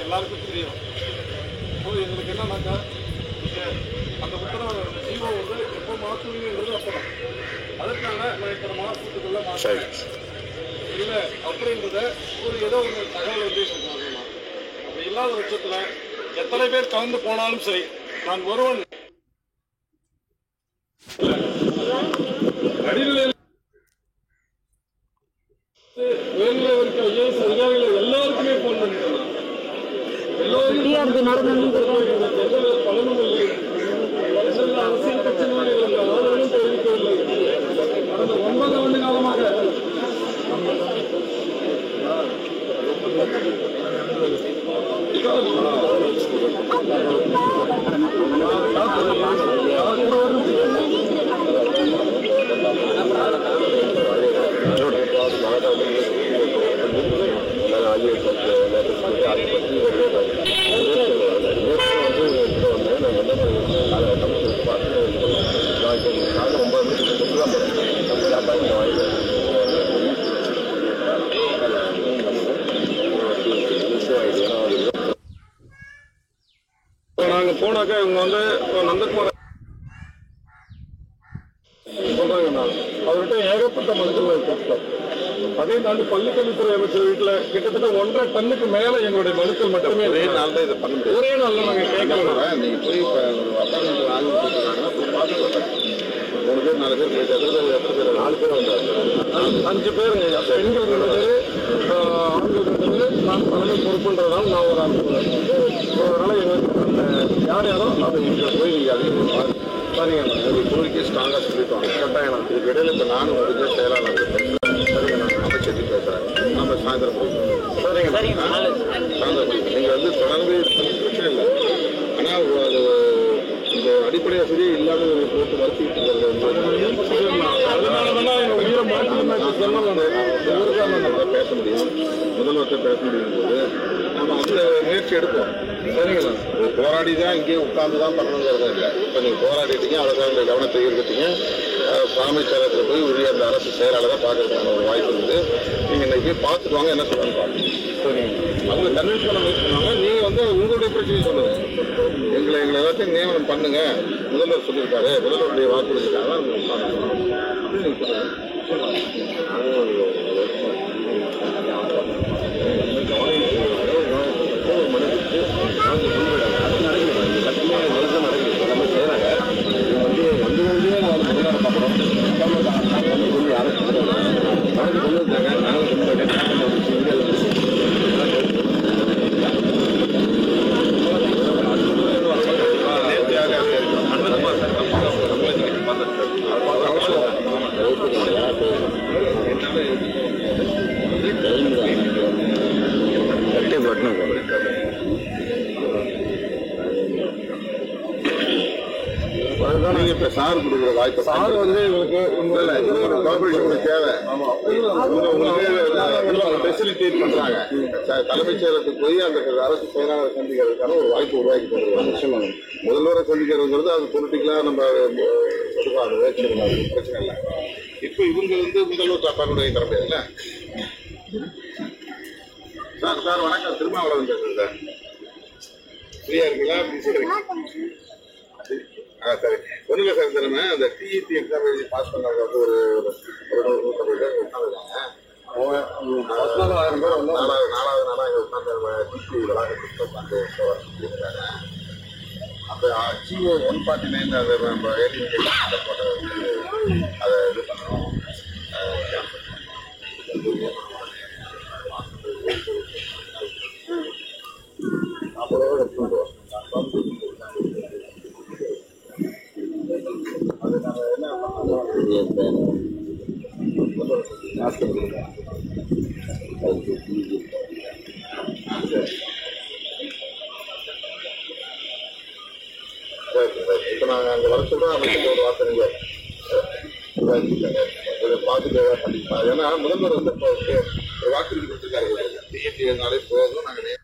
எல்லாருக்கும் தெரியும். எங்களுக்கு என்னன்னாக்கா அந்த உத்தரவு ஜீவோ வந்து எப்போ மாற்றுவீங்கிறது அப்பதான் அதுக்கான இத்தனை மாசத்துக்குள்ள மாற்றம் இல்லை அப்படின்றத ஒரு ஏதோ ஒரு தகவல் வந்து சொல்றாங்க. அப்படி இல்லாத பட்சத்துல எத்தனை பேர் கலந்து போனாலும் சரி நான் ஒருவன் நடுநிலையில் உயர்நிலை வரைக்கும் ஐஏஎஸ் அதிகாரிகள் எல்லாருக்குமே போன் பண்ணிட்டு எல்லாரும் பலனும் இல்லை. அரசியல் பிரச்சனைகள் ஆதரவும் தெரிவிக்கவில்லை. கடந்த 9 ஆண்டு காலமாக நாங்க போனாக்கா இவங்க வந்து நந்தகுமார் சொல்றாங்க. அவர்கிட்ட ஏகப்பட்ட மனுக்கள் கொடுத்தோம். அதே தாண்டி பள்ளிக்கல்வித்துறை அமைச்சர் வீட்டுல கிட்டத்தட்ட 1.5 டன்னுக்கு மேல எங்களுடைய மனுக்கள் மட்டுமே ஒரே நாள்ல இதை பண்ண முடியும். ஒரே நாள்ல நாங்க கேட்கலாம். நீங்க போய் அப்பார்ட்மெண்ட் வாங்கி கொடுத்துருக்காங்க. 3 பேர் 4 பேர் எத்தனை பேர் 4 பேர் வந்தாங்க. 5 பேர் பெண்கள் 2 பேர் ஆண்கள் 2 பேர் நான் தலைமை பொறுப்புன்றதுனால நான் ஒரு அதனால எங்களுக்கு யாரோ அதை போய் நீங்க அது சரிங்க. உங்களுக்கு கோரிக்கை ஸ்ட்ராங்காக சொல்லிட்டோம். கட்டாயம் இதுக்கு இடையில இப்போ நானும் வந்து செயலாளர் சரிங்க. நான் அமைச்சர் பேசுகிறேன். நம்ம சாயந்தரம் போய்க்கிறோம். சரிங்க சாயந்தரம் போய்க்கிறோம். நீங்கள் வந்து தொடர்ந்து பிரச்சனை இல்லை. ஆனால் அது இந்த அடிப்படை வசதி இல்லாமல் போட்டு வளர்த்திட்டு பேச முடியும். முதல்வர்கிட்ட பேச முடியும் போது நம்ம அந்த முயற்சி எடுப்போம். சரிங்களா? போராடி தான் இங்கேயே உட்கார்ந்து தான் பண்ணணுங்கிறதும் இல்லை. இப்போ நீங்கள் போராடிட்டீங்க, அதை தான் உங்கள் கவனத்தை ஈர்த்துட்டீங்க. தலைமைச் செயலகத்தில் போய் உரிய அந்த அரசு செயலாளராக பார்க்கறதுக்கான ஒரு வாய்ப்பு இருக்குது. நீங்கள் இன்னைக்கு போய் பார்த்துட்டு வாங்க, என்ன சொல்லணும்னு பார்க்கணும். சரிங்க. அவங்க கன்வின்ஸ் பண்ண முயற்சி பண்ணுவாங்க. நீங்கள் வந்து உங்களுடைய பிரச்சனையை சொல்லுங்கள். எங்களை ஏதாச்சும் நியமனம் பண்ணுங்க, முதல்வர் சொல்லியிருக்காரு, முதல்வருடைய வாக்குறுதிக்காக தான் நம்ம உட்காந்துருக்கோம் அப்படின்னு நீங்கள் சொல்லுங்கள். நீங்க இப்ப சார் கொடுக்குற வாய்ப்பு சார் வந்து உங்களுக்கு தேவை. ஃபெசிலிட்டேட் பண்றாங்க. தலைமைச் செயலகத்துக்கு போய் அந்த அரசு செயலாளர் சந்திக்கிறதுக்கான ஒரு வாய்ப்பு உருவாக்கி தருவாங்க. முதல்வரை சந்திக்கிறதுங்கிறது அது பொலிட்டிக்கலா நம்ம பிரச்சனை இல்லை. இப்ப இவங்க வந்து முதல்வர் சாப்பாடுடைய கடமை இல்லை. சார் வணக்கம், திருமாவளவன் பேசுறேன் சார். ஃப்ரீயா இருக்கீங்களா? சரி, ஒன்றும் இல்லை சார். தினமே அந்த டிஇடி எக்ஸாம் எழுதி பாஸ் பண்ணாங்க வந்து ஒரு 150 பேர் உட்காந்துருக்காங்க. 1000 பேர் வந்து 4வது நாளாக இங்கே உட்காந்து டிபி வளாகத்துக்கு உட்காந்து சொல்லியிருக்காங்க. அப்போ ஜிஓ 149 அதை நம்ம ஏடிஎம் போட்ட வந்து அதை இது பண்ணணும். அப்போ எடுத்துட்டு அது நம்ம என்ன பண்ணோம், இப்போ நாங்கள் அங்கே வர சொல்கிறோம். அமைச்சர் ஒரு வார்த்தை நீங்கள் இதை பார்த்துட்டு கண்டிப்பாக. ஏன்னா முதல்வர் வந்து இப்போ ஒரு வாக்குறுதி கொடுத்துருக்காரு. டிஎன்டினாலே போதும், நாங்கள்